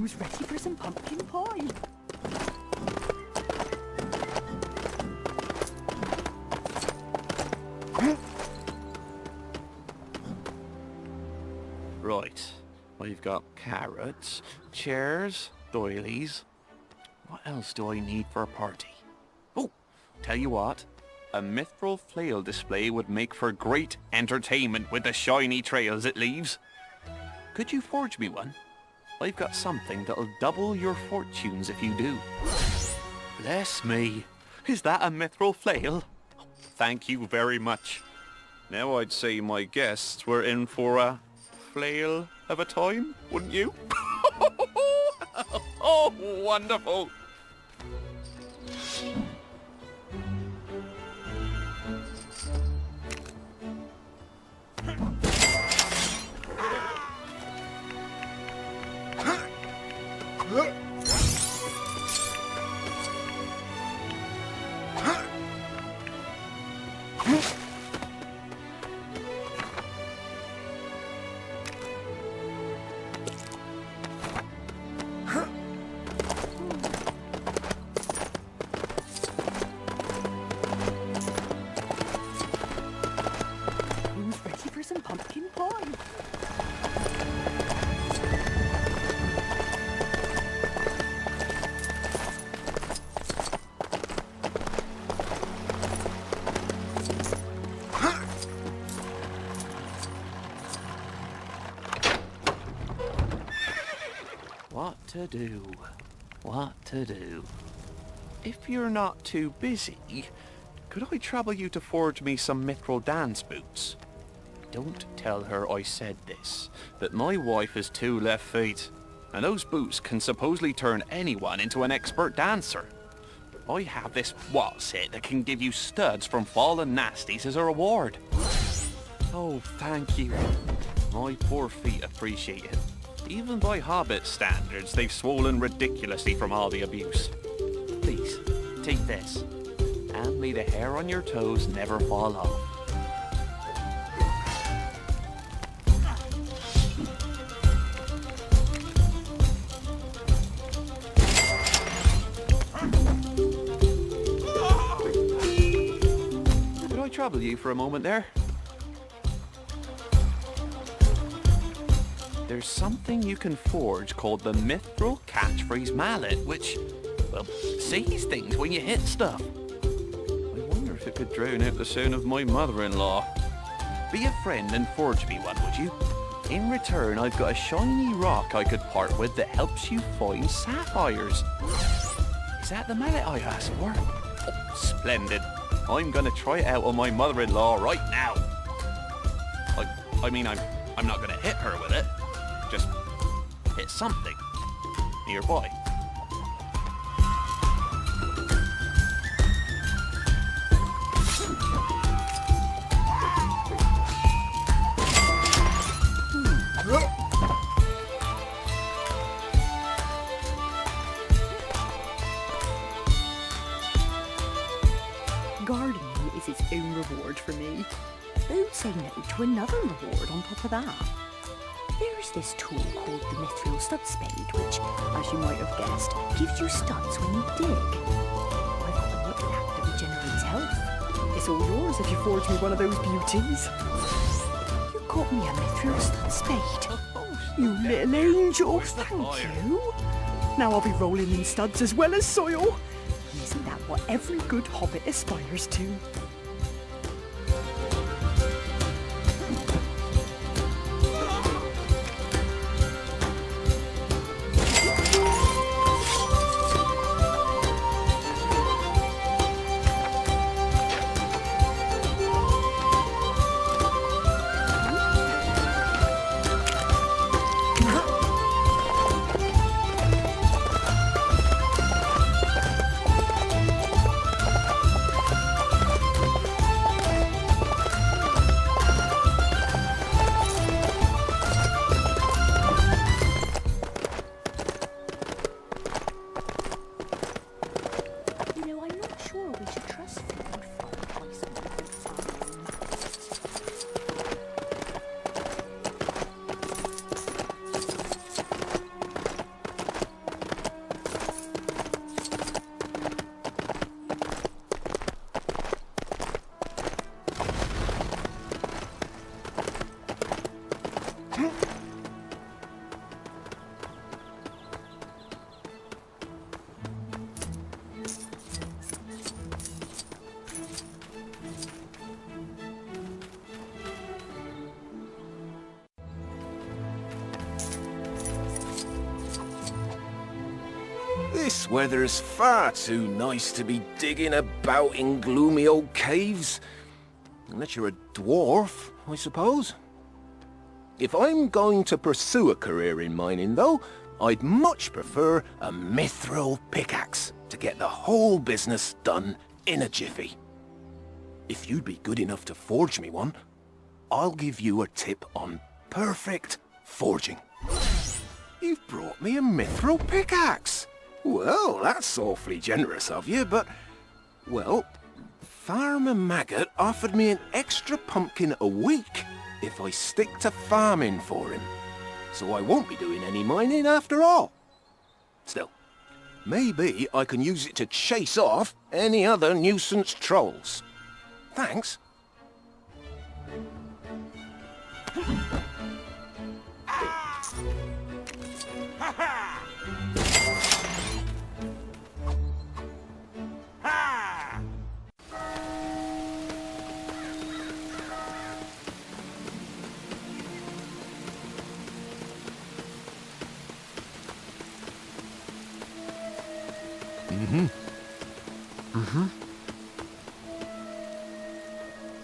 Who's ready for some pumpkin pie? Right, I've got carrots, chairs, doilies. What else do I need for a party? Oh, tell you what, a mithril flail display would make for great entertainment with the shiny trails it leaves. Could you forge me one? I've got something that'll double your fortunes if you do. Bless me, is that a mithril flail? Thank you very much. Now I'd say my guests were in for a flail of a time, wouldn't you? Oh, wonderful! What to do? If you're not too busy, could I trouble you to forge me some mithril dance boots? Don't tell her I said this, but my wife has 2 left feet, and those boots can supposedly turn anyone into an expert dancer. I have this what's it that can give you studs from fallen nasties as a reward. Oh, thank you. My poor feet appreciate it. Even by Hobbit standards, they've swollen ridiculously from all the abuse. Please, take this, and may the hair on your toes never fall off. Could I trouble you for a moment there? There's something you can forge called the Mithril Catchphrase Mallet, which, well, sees things when you hit stuff. I wonder if it could drown out the sound of my mother-in-law. Be a friend and forge me one, would you? In return, I've got a shiny rock I could part with that helps you find sapphires. Is that the mallet I asked for? Oh, splendid. I'm gonna try it out on my mother-in-law right now. I mean, I'm not gonna hit her with it. Just hit something nearby. Gardening is its own reward for me. Don't say no to another reward on top of that. There's this tool called the Mithril Stud Spade, which, as you might have guessed, gives you studs when you dig. I've got a knick-knack that regenerates health. It's all yours if you forge me one of those beauties. You got me a Mithril Stud Spade. You little angel, thank you. Now I'll be rolling in studs as well as soil. Isn't that what every good hobbit aspires to? This weather's far too nice to be digging about in gloomy old caves. Unless you're a dwarf, I suppose. If I'm going to pursue a career in mining, though, I'd much prefer a mithril pickaxe to get the whole business done in a jiffy. If you'd be good enough to forge me one, I'll give you a tip on perfect forging. You've brought me a mithril pickaxe. Well, that's awfully generous of you, but... Well, Farmer Maggot offered me an extra pumpkin a week if I stick to farming for him. So I won't be doing any mining after all. Still, maybe I can use it to chase off any other nuisance trolls. Thanks.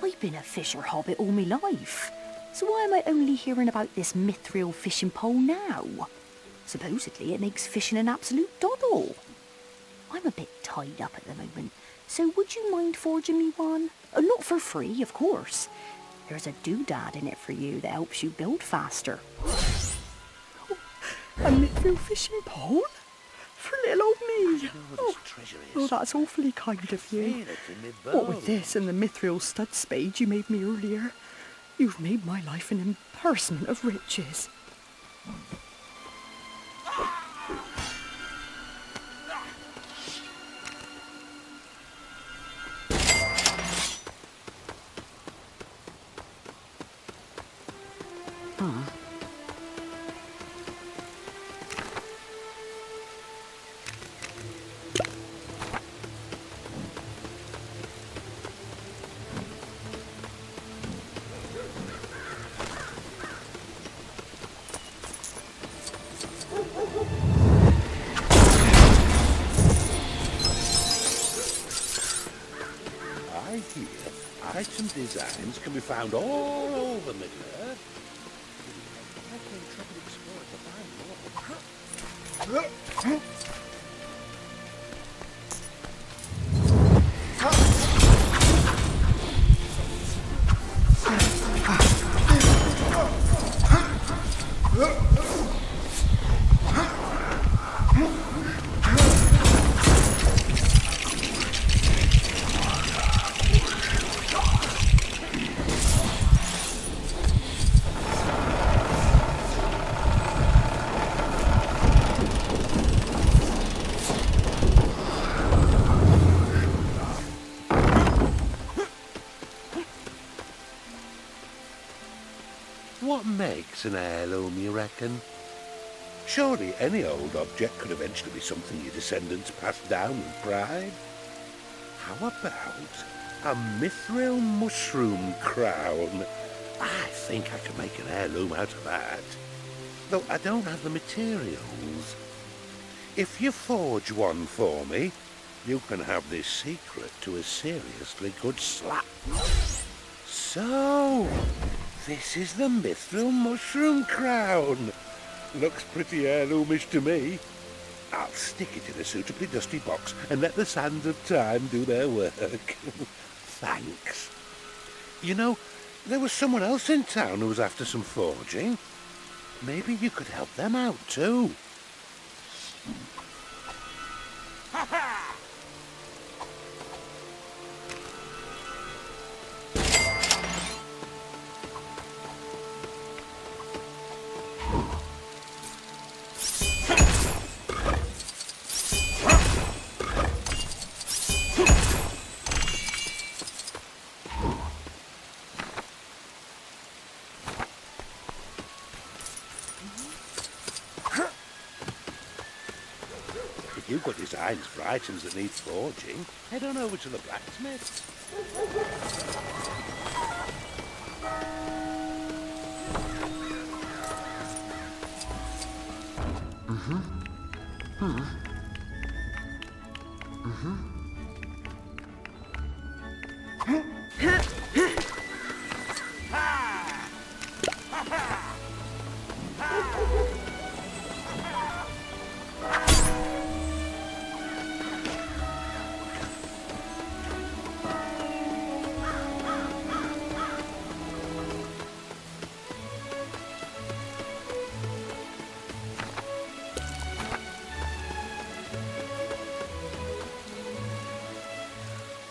I've been a fisher hobbit all my life, so why am I only hearing about this mithril fishing pole now? Supposedly it makes fishing an absolute doddle. I'm a bit tied up at the moment, so would you mind forging me one? Not for free, of course. There's a doodad in it for you that helps you build faster. A mithril fishing pole? For little old me. Oh, that's awfully kind of you. What with this and the mithril stud spade you made me earlier, you've made my life an embarrassment of riches. Item designs can be found all over Middle-earth. What makes an heirloom, you reckon? Surely any old object could eventually be something your descendants pass down with pride. How about a mithril mushroom crown? I think I could make an heirloom out of that. Though I don't have the materials. If you forge one for me, you can have this secret to a seriously good slap. So, this is the mithril mushroom crown. Looks pretty heirloomish to me. I'll stick it in a suitably dusty box and let the sands of time do their work. Thanks. You know, there was someone else in town who was after some forging. Maybe you could help them out too. Ha ha! If you've got designs for items that need forging, head on over to the blacksmith.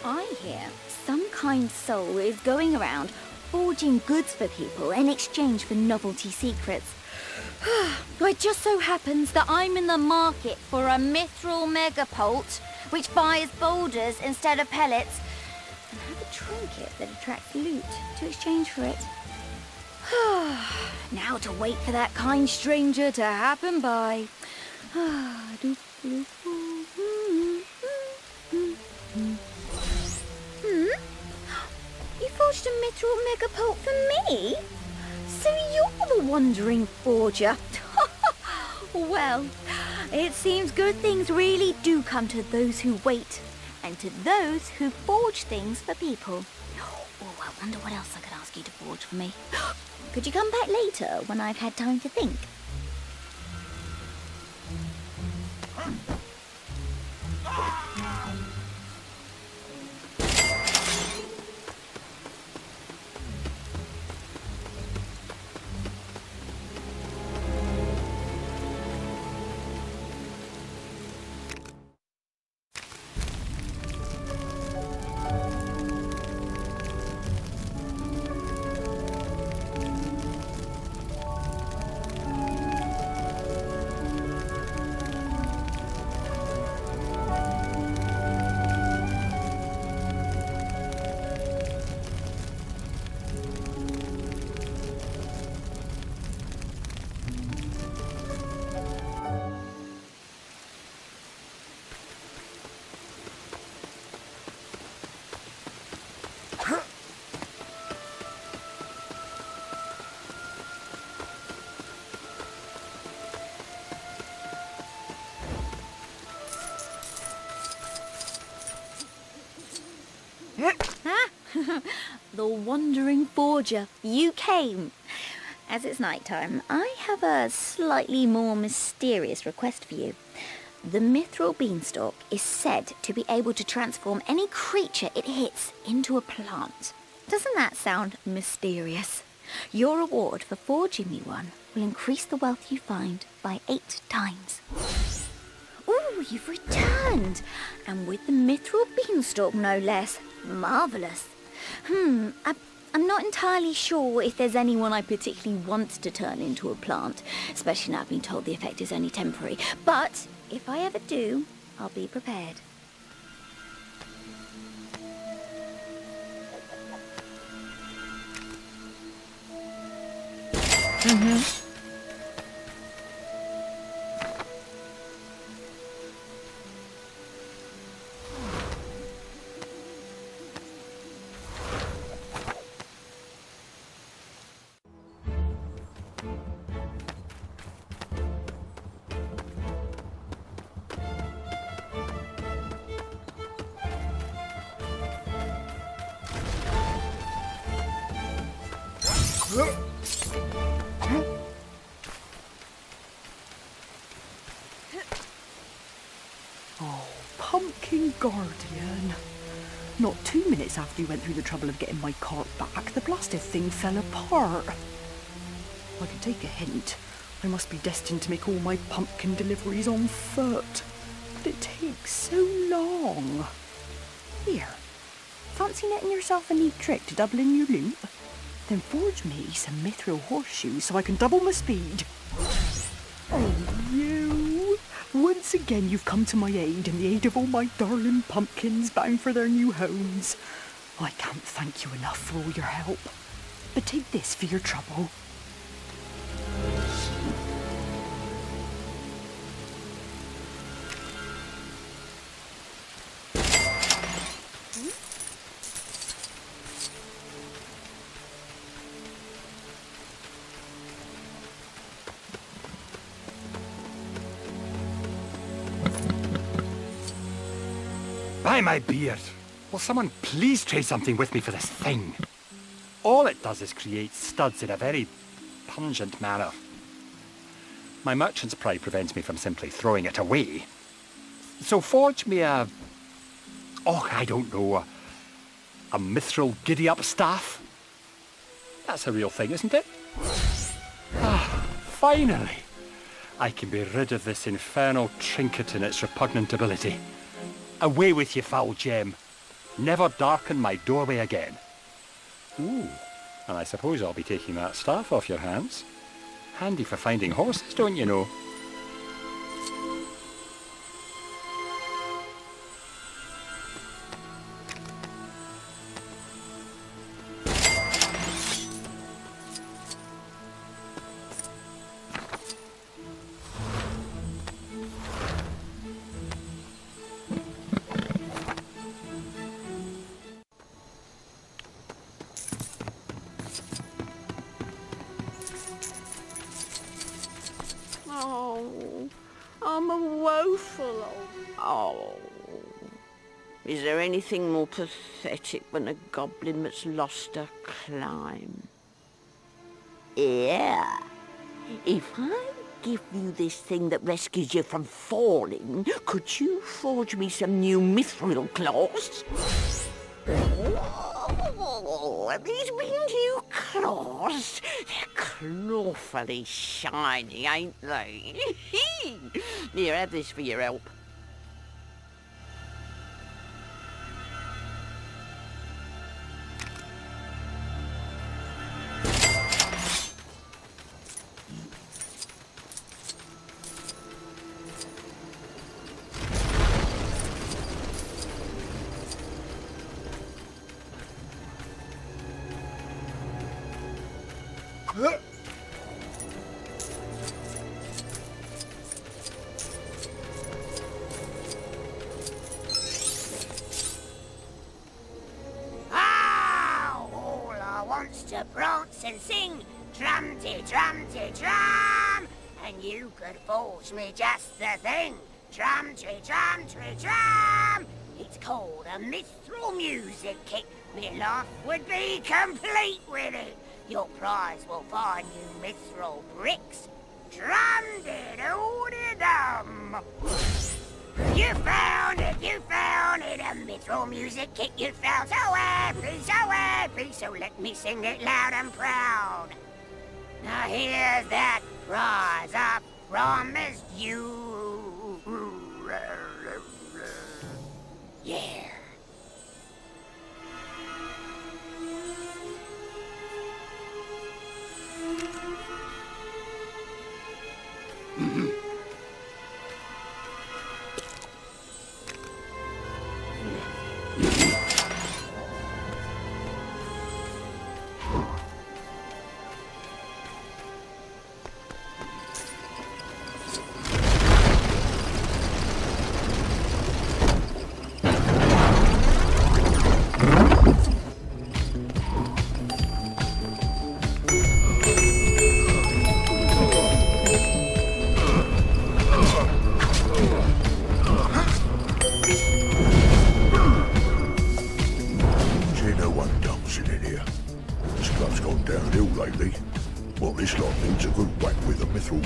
I hear some kind soul is going around forging goods for people in exchange for novelty secrets. It just so happens that I'm in the market for a mithril megapult, which fires boulders instead of pellets, and have a trinket that attracts loot to exchange for it. Now to wait for that kind stranger to happen by. You forged a mithril megapult for me? So you're the wandering forger. Well, it seems good things really do come to those who wait, and to those who forge things for people. Oh, I wonder what else I could ask you to forge for me. Could you come back later when I've had time to think? The wandering forger, you came. As it's night time, I have a slightly more mysterious request for you. The mithril beanstalk is said to be able to transform any creature it hits into a plant. Doesn't that sound mysterious? Your reward for forging me one will increase the wealth you find by 8 times. Ooh, you've returned! And with the mithril beanstalk, no less. Marvellous. I'm not entirely sure if there's anyone I particularly want to turn into a plant, especially now I've been told the effect is only temporary. But if I ever do, I'll be prepared. Oh, Pumpkin Guardian. Not 2 minutes after you went through the trouble of getting my cart back, the blasted thing fell apart. I can take a hint. I must be destined to make all my pumpkin deliveries on foot. But it takes so long. Here, fancy netting yourself a neat trick to double in your loot? Then forge me some mithril horseshoes so I can double my speed. Oh, you! Once again you've come to my aid and the aid of all my darling pumpkins bound for their new homes. I can't thank you enough for all your help. But take this for your trouble. By my beard, will someone please trade something with me for this thing? All it does is create studs in a very pungent manner. My merchant's pride prevents me from simply throwing it away. So forge me I don't know, a mithril giddy-up staff? That's a real thing, isn't it? Ah, finally! I can be rid of this infernal trinket and its repugnant ability. Away with you, foul gem. Never darken my doorway again. Ooh, and I suppose I'll be taking that staff off your hands. Handy for finding horses, don't you know? Oh, I'm a woeful old... Oh. Is there anything more pathetic than a goblin that's lost a climb? Yeah. If I give you this thing that rescues you from falling, could you forge me some new mithril claws? Oh, these new claws, they're clawfully shiny, ain't they? Here, have this for your help. To prance and sing, drum, and you could forge me just the thing. Drum. It's called a mithril music kit. My life would be complete with it. Your prize will find you mithril bricks. Drum-de-doo-de-dum. You found it, a mithril music kit you found. So happy, so let me sing it loud and proud. Now here's that prize I promised you. Yeah.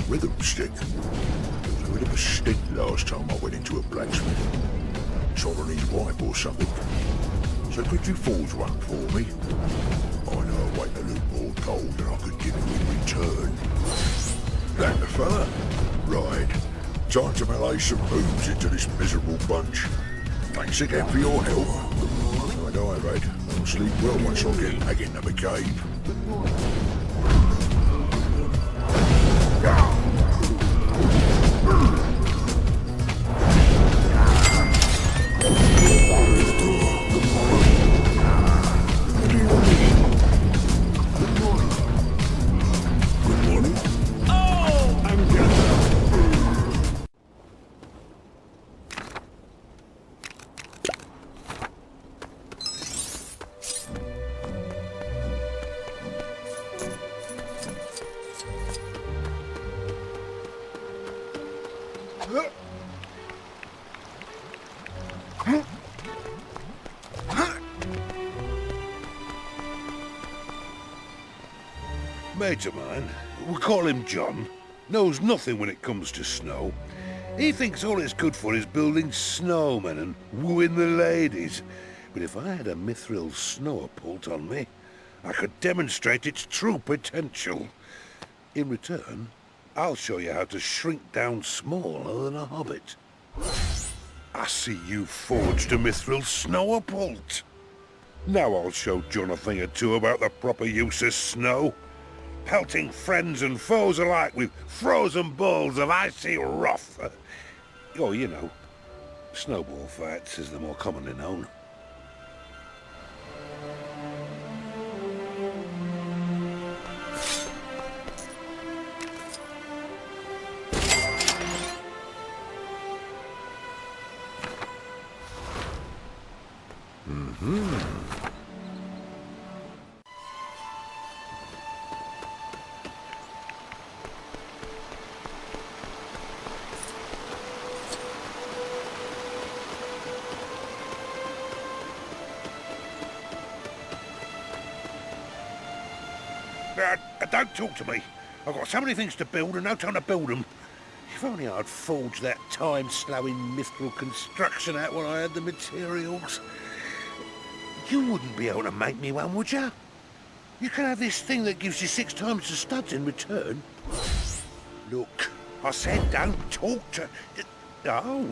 Rhythm stick. There was a bit of a stink last time I went into a blacksmith. Shot on his wife or something. So could you forge one for me? I know I wait a little more gold than I could give you in return. That the fella? Right. Time to melee some moves into this miserable bunch. Thanks again for your help. I know I read. I'll sleep well once I get back into the cave. mate of mine, we call him John, knows nothing when it comes to snow. He thinks all it's good for is building snowmen and wooing the ladies. But if I had a mithril snowpult on me, I could demonstrate its true potential. In return, I'll show you how to shrink down smaller than a hobbit. I see you forged a mithril snowpult. Now I'll show John a thing or two about the proper use of snow. Pelting friends and foes alike with frozen balls of icy wrath. Oh, you know, snowball fights as they're more commonly known. Don't talk to me. I've got so many things to build and no time to build them. If only I'd forged that time-slowing mithril construction out when I had the materials. You wouldn't be able to make me one, would you? You can have this thing that gives you 6 times the studs in return. Look, I said don't talk to... Oh,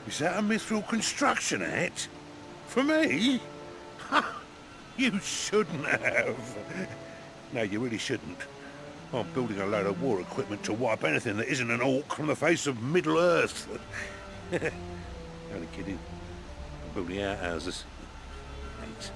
is that a mithril construction hat? For me? Ha! You shouldn't have. No, you really shouldn't. I'm building a load of war equipment to wipe anything that isn't an orc from the face of Middle-earth. Only kidding. I'm building outhouses. Thanks.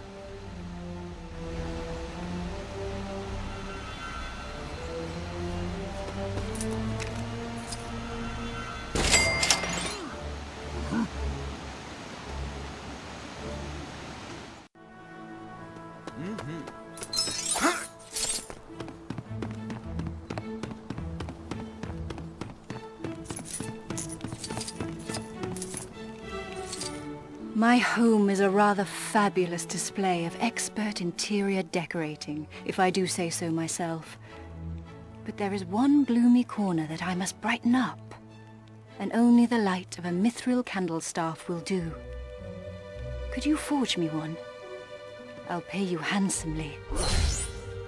My home is a rather fabulous display of expert interior decorating, if I do say so myself. But there is one gloomy corner that I must brighten up, and only the light of a mithril candlestaff will do. Could you forge me one? I'll pay you handsomely.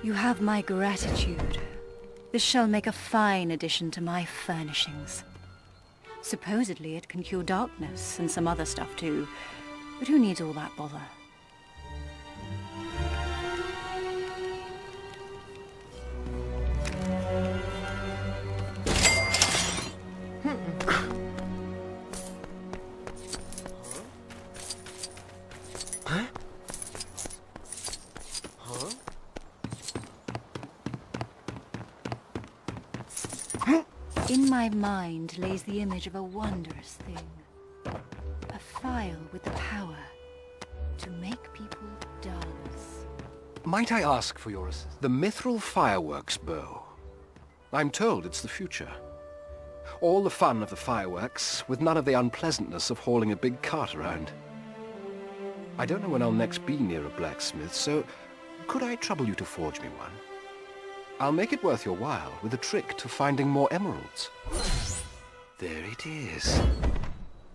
You have my gratitude. This shall make a fine addition to my furnishings. Supposedly it can cure darkness and some other stuff too, but who needs all that bother? In my mind lays the image of a wondrous thing. A file with the power to make people dance. Might I ask for your assistance? The mithril fireworks bow. I'm told it's the future. All the fun of the fireworks, with none of the unpleasantness of hauling a big cart around. I don't know when I'll next be near a blacksmith, so could I trouble you to forge me one? I'll make it worth your while with a trick to finding more emeralds. There it is.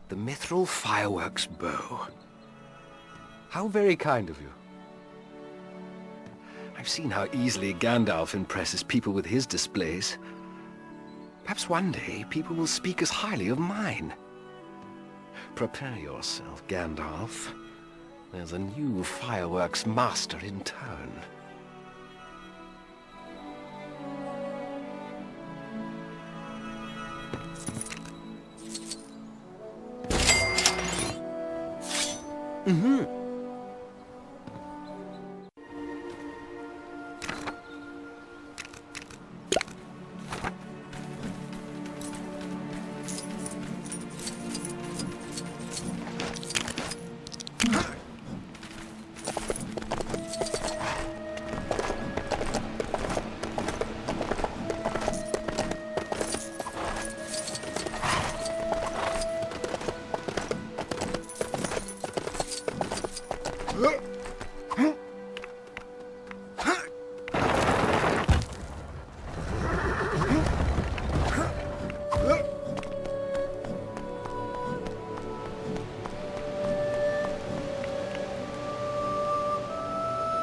The mithril fireworks bow. How very kind of you. I've seen how easily Gandalf impresses people with his displays. Perhaps one day people will speak as highly of mine. Prepare yourself, Gandalf. There's a new fireworks master in town.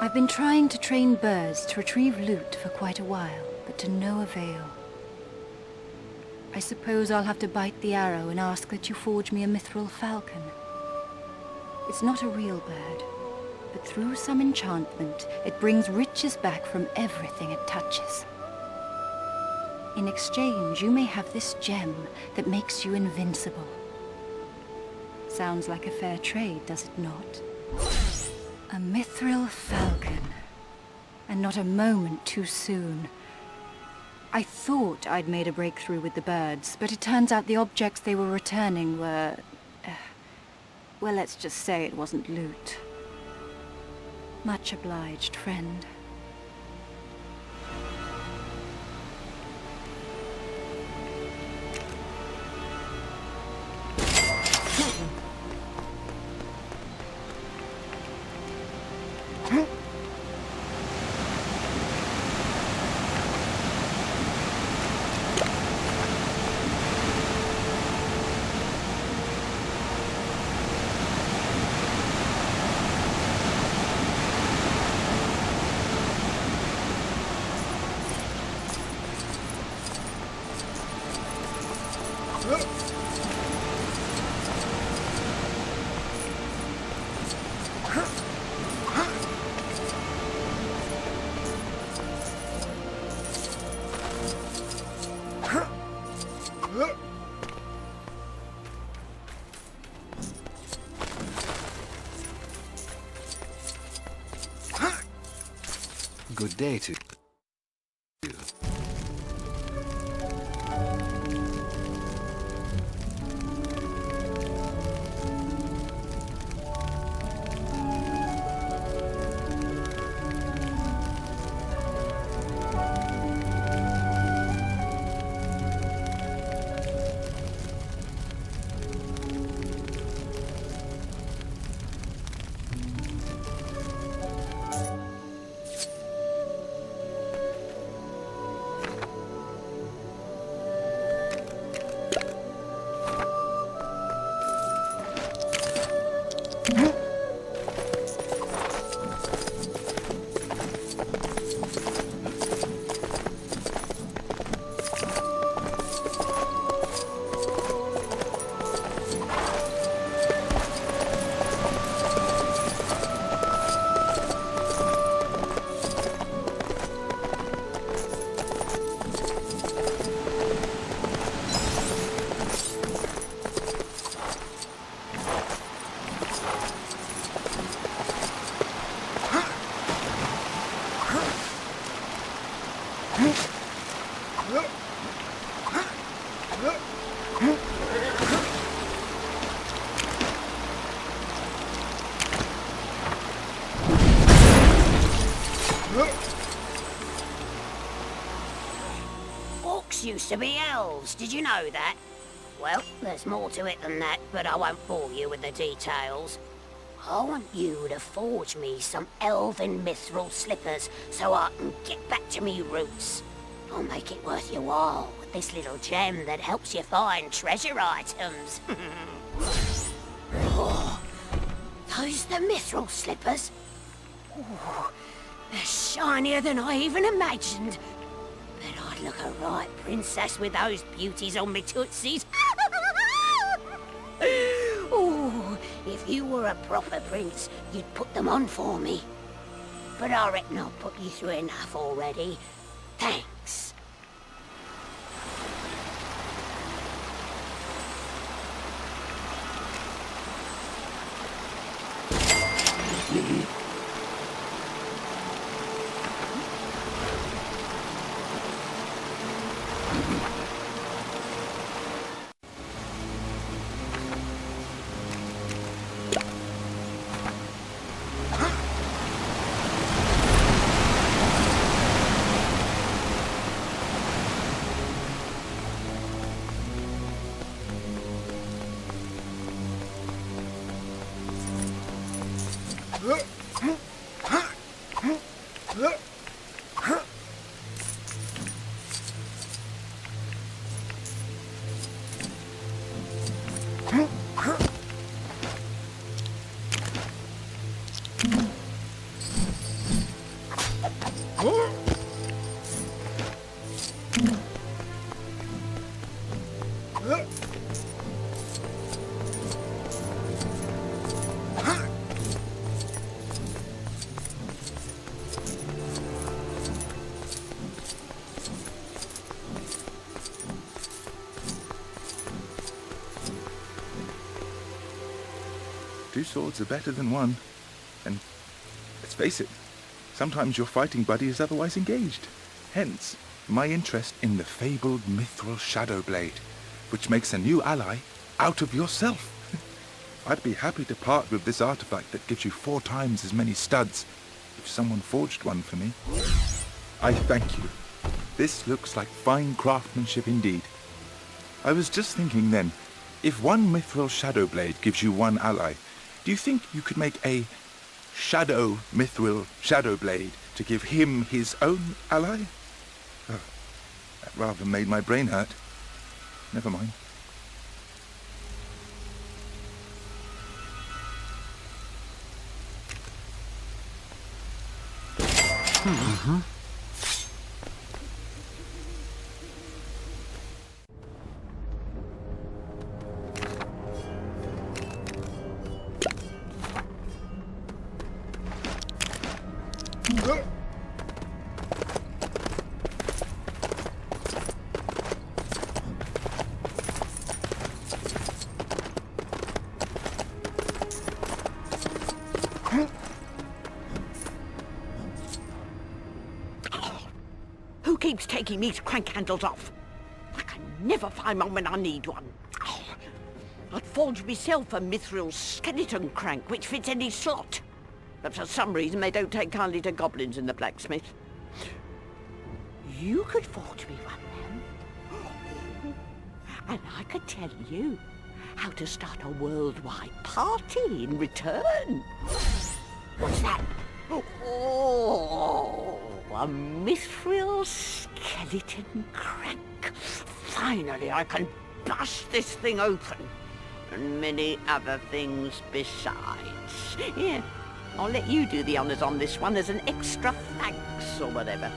I've been trying to train birds to retrieve loot for quite a while, but to no avail. I suppose I'll have to bite the arrow and ask that you forge me a mithril falcon. It's not a real bird, but through some enchantment, it brings riches back from everything it touches. In exchange, you may have this gem that makes you invincible. Sounds like a fair trade, does it not? A mithril falcon. And not a moment too soon. I thought I'd made a breakthrough with the birds, but it turns out the objects they were returning were... well, let's just say it wasn't loot. Much obliged, friend. Good day to you. Orcs used to be elves, did you know that? Well, there's more to it than that, but I won't bore you with the details. I want you to forge me some elven mithril slippers so I can get back to me roots. I'll make it worth your while with this little gem that helps you find treasure items. Oh, those the mithril slippers? Oh, they're shinier than I even imagined. Bet I'd look a right princess with those beauties on me tootsies. Oh, if you were a proper prince, you'd put them on for me. But I reckon I've put you through enough already. Thanks. Two swords are better than one. And let's face it, sometimes your fighting buddy is otherwise engaged. Hence, my interest in the fabled mithril shadow blade, which makes a new ally out of yourself. I'd be happy to part with this artifact that gives you 4 times as many studs if someone forged one for me. I thank you. This looks like fine craftsmanship indeed. I was just thinking then, if one mithril shadow blade gives you 1 ally, do you think you could make a shadow mithril shadow blade to give him his own ally? Oh, that rather made my brain hurt. Never mind. Mm-hmm. Who keeps taking these crank handles off? I can never find one when I need one. I'd forged myself a mithril skeleton crank which fits any slot. But for some reason they don't take kindly to goblins in the blacksmith. You could forge me one then. And I could tell you how to start a worldwide party in return. What's that? Oh, a mithril skeleton crank. Finally, I can bust this thing open. And many other things besides. Yeah, I'll let you do the honours on this one as an extra thanks or whatever.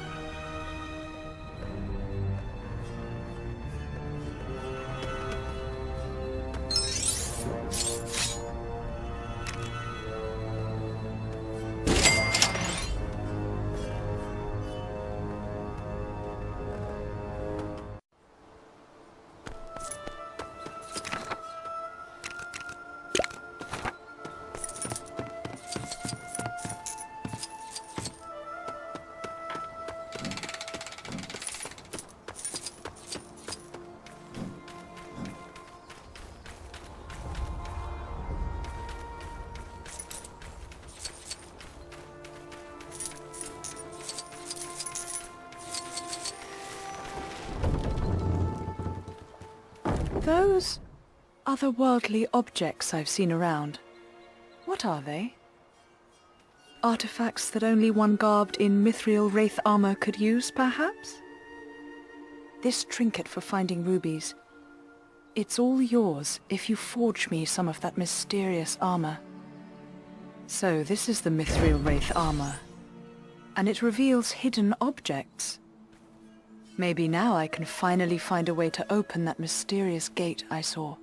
Those otherworldly objects I've seen around, what are they? Artifacts that only one garbed in mithril wraith armor could use, perhaps? This trinket for finding rubies, it's all yours if you forge me some of that mysterious armor. So this is the mithril wraith armor, and it reveals hidden objects. Maybe now I can finally find a way to open that mysterious gate I saw.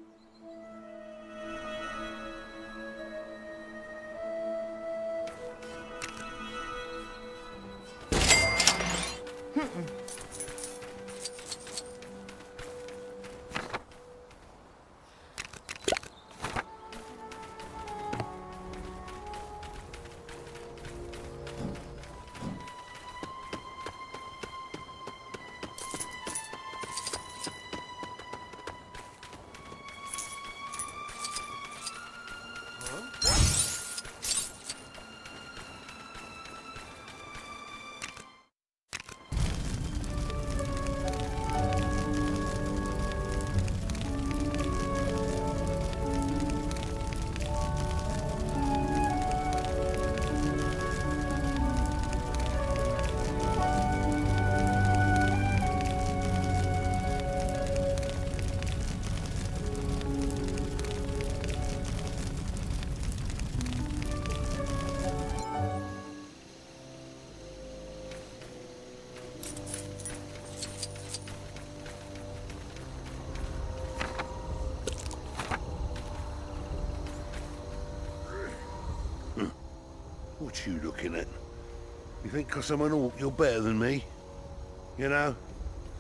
What you looking at? You think 'cause I'm an orc you're better than me? You know,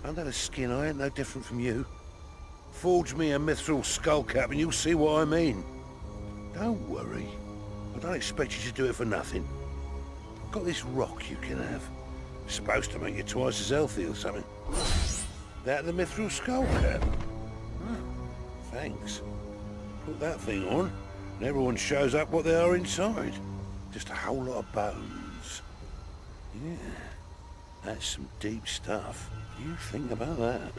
under the skin I ain't no different from you. Forge me a mithril skull cap and you'll see what I mean. Don't worry. I don't expect you to do it for nothing. I've got this rock you can have. It's supposed to make you twice as healthy or something. That the mithril skull cap? Oh, thanks. Put that thing on, and everyone shows up what they are inside. Just a whole lot of bones. Yeah, that's some deep stuff. You think about that.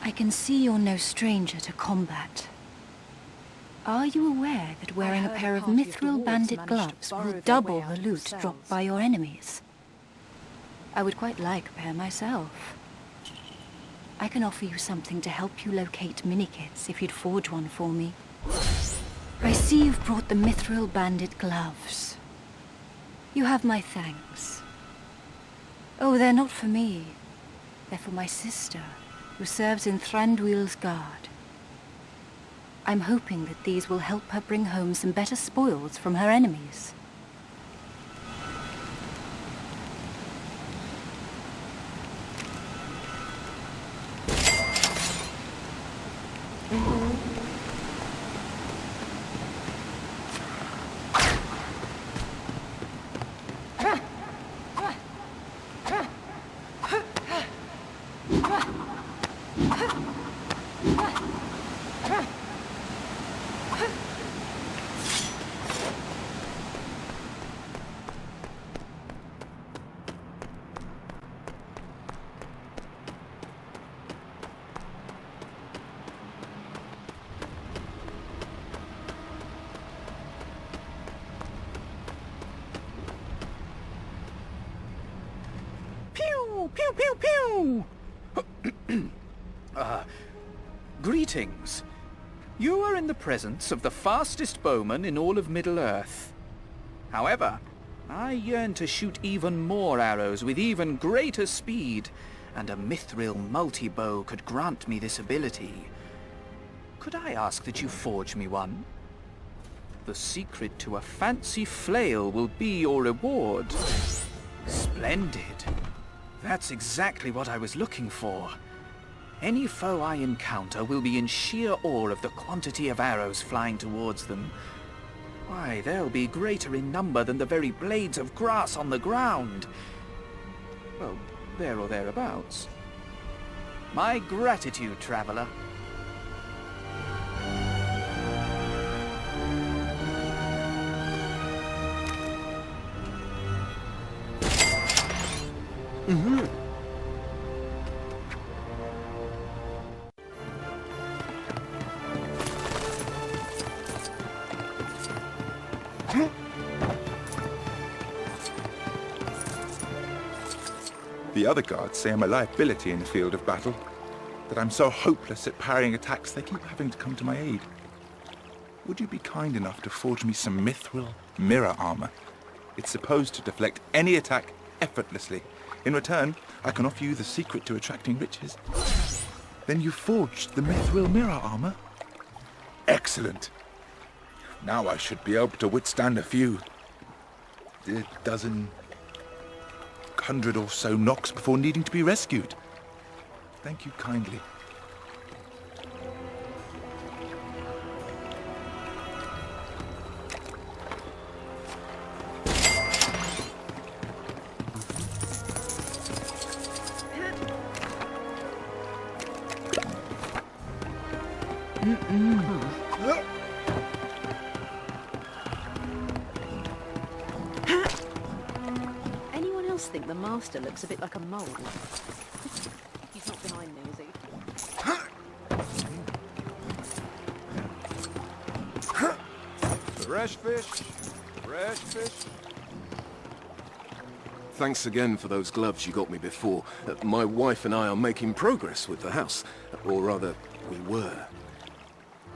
I can see you're no stranger to combat. Are you aware that wearing a pair of mithril bandit gloves will double the loot dropped by your enemies? I would quite like a pair myself. I can offer you something to help you locate minikits if you'd forge one for me. I see you've brought the mithril bandit gloves. You have my thanks. Oh, they're not for me. They're for my sister, who serves in Thranduil's guard. I'm hoping that these will help her bring home some better spoils from her enemies. Pew, pew, pew! Greetings. You are in the presence of the fastest bowman in all of Middle-earth. However, I yearn to shoot even more arrows with even greater speed, and a mithril multi-bow could grant me this ability. Could I ask that you forge me one? The secret to a fancy flail will be your reward. Splendid. That's exactly what I was looking for. Any foe I encounter will be in sheer awe of the quantity of arrows flying towards them. Why, they'll be greater in number than the very blades of grass on the ground. Well, there or thereabouts. My gratitude, traveler. The other guards say I'm a liability in the field of battle, that I'm so hopeless at parrying attacks they keep having to come to my aid. Would you be kind enough to forge me some mithril mirror armor? It's supposed to deflect any attack effortlessly. In return, I can offer you the secret to attracting riches. Then you forged the mithril mirror armor? Excellent. Now I should be able to withstand a few dozen, 100 or so knocks before needing to be rescued. Thank you kindly. Anyone else think the master looks a bit like a mole? He's not behind me, is he? Fresh fish. Fresh fish. Thanks again for those gloves you got me before. My wife and I are making progress with the house. Or rather, we were.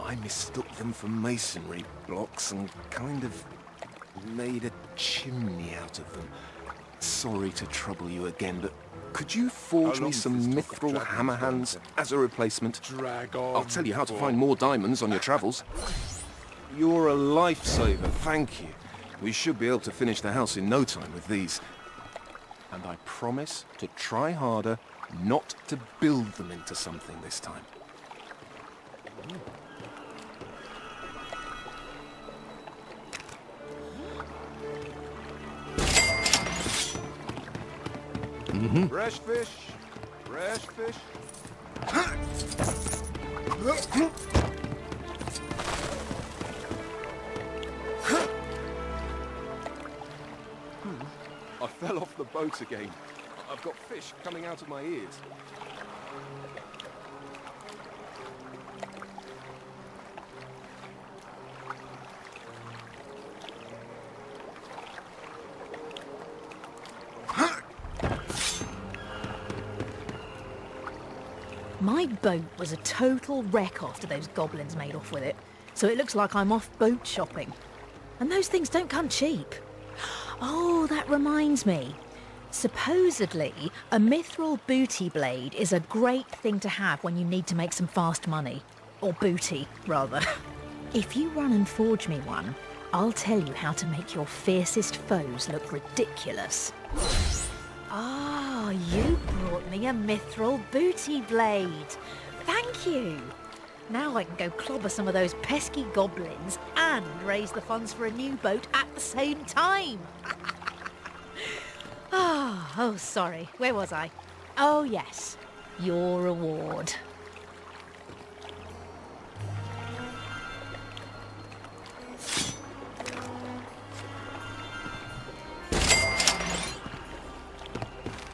I mistook them for masonry blocks and kind of made a chimney out of them. Sorry to trouble you again, but could you forge me some mithril hammer hands as a replacement? I'll tell you how to find more diamonds on your travels. You're a lifesaver, thank you. We should be able to finish the house in no time with these. And I promise to try harder not to build them into something this time. Fresh fish. Fresh fish. I fell off the boat again. I've got fish coming out of my ears. My boat was a total wreck after those goblins made off with it, so it looks like I'm off boat shopping. And those things don't come cheap. Oh, that reminds me. Supposedly, a mithril booty blade is a great thing to have when you need to make some fast money. Or booty, rather. If you run and forge me one, I'll tell you how to make your fiercest foes look ridiculous. Ah, you brought me a mithril booty blade. Thank you. Now I can go clobber some of those pesky goblins and raise the funds for a new boat at the same time. Oh, sorry. Where was I? Oh, yes. Your reward.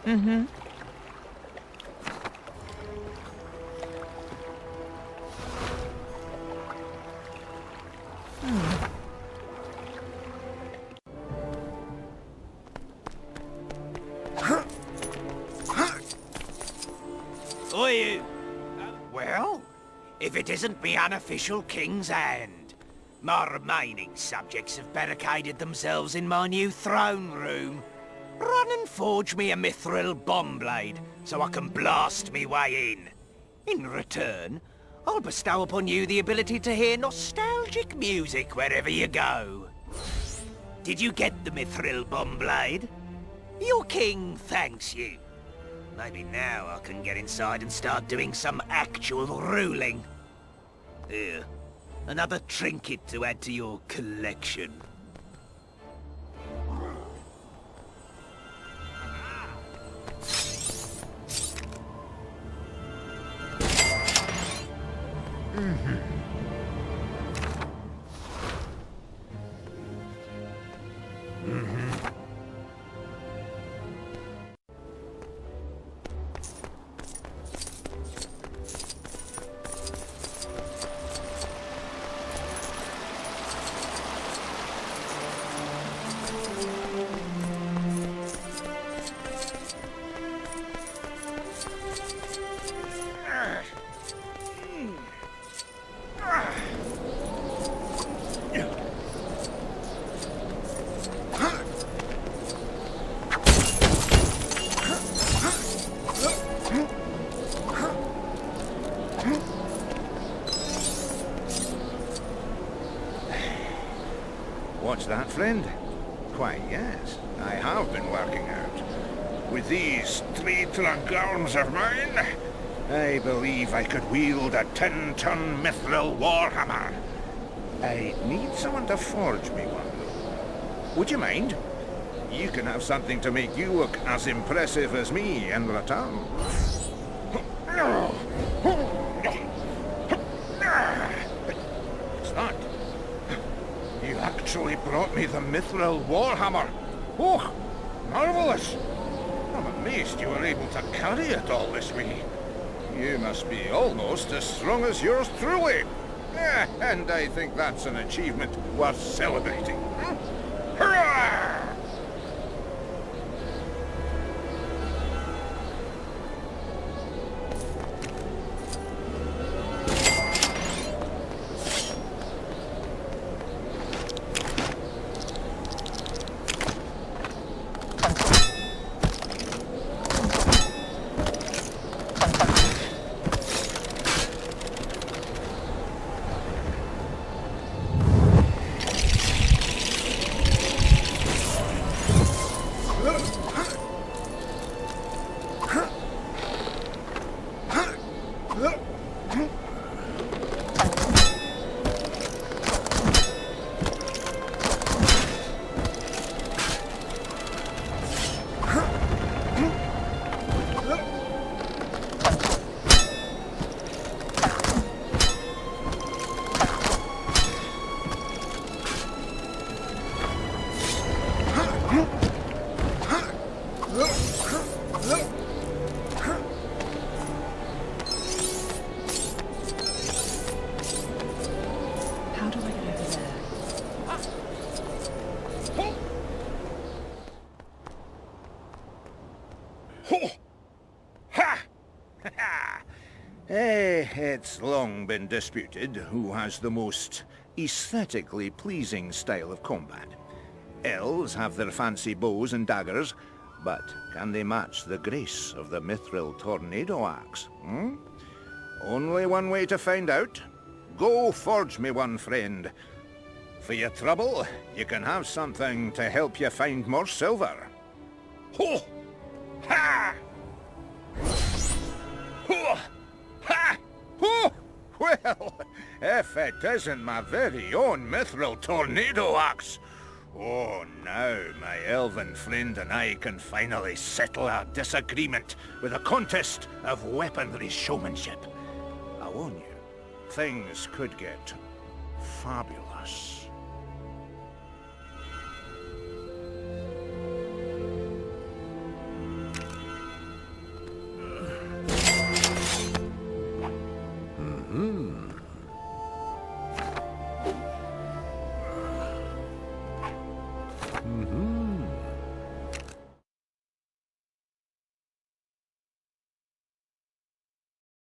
Mm-hmm. Oi, you! Well, if it isn't the unofficial King's Hand. My remaining subjects have barricaded themselves in my new throne room. Run and forge me a mithril bomb blade, so I can blast me way in. In return, I'll bestow upon you the ability to hear nostalgic music wherever you go. Did you get the mithril bomb blade? Your king thanks you. Maybe now I can get inside and start doing some actual ruling. Here, another trinket to add to your collection. What's that, friend? Why, yes, I have been working out. With these 3 trunk arms of mine, I believe I could wield a 10-ton mithril warhammer. I need someone to forge me one, though. Would you mind? You can have something to make you look as impressive as me in return. brought me the Mithril Warhammer. Oh, marvellous! I'm amazed you were able to carry it all this way. You must be almost as strong as yours truly. And I think that's an achievement worth celebrating. Hurrah! It's long been disputed who has the most aesthetically pleasing style of combat. Elves have their fancy bows and daggers, but can they match the grace of the Mithril tornado axe? Only one way to find out. Go forge me one, friend. For your trouble, you can have something to help you find more silver. Ho! Ha! Ho! Ha! Oh, well, if it isn't my very own Mithril tornado axe. Oh, now my elven friend and I can finally settle our disagreement with a contest of weaponry showmanship. I warn you, things could get fabulous.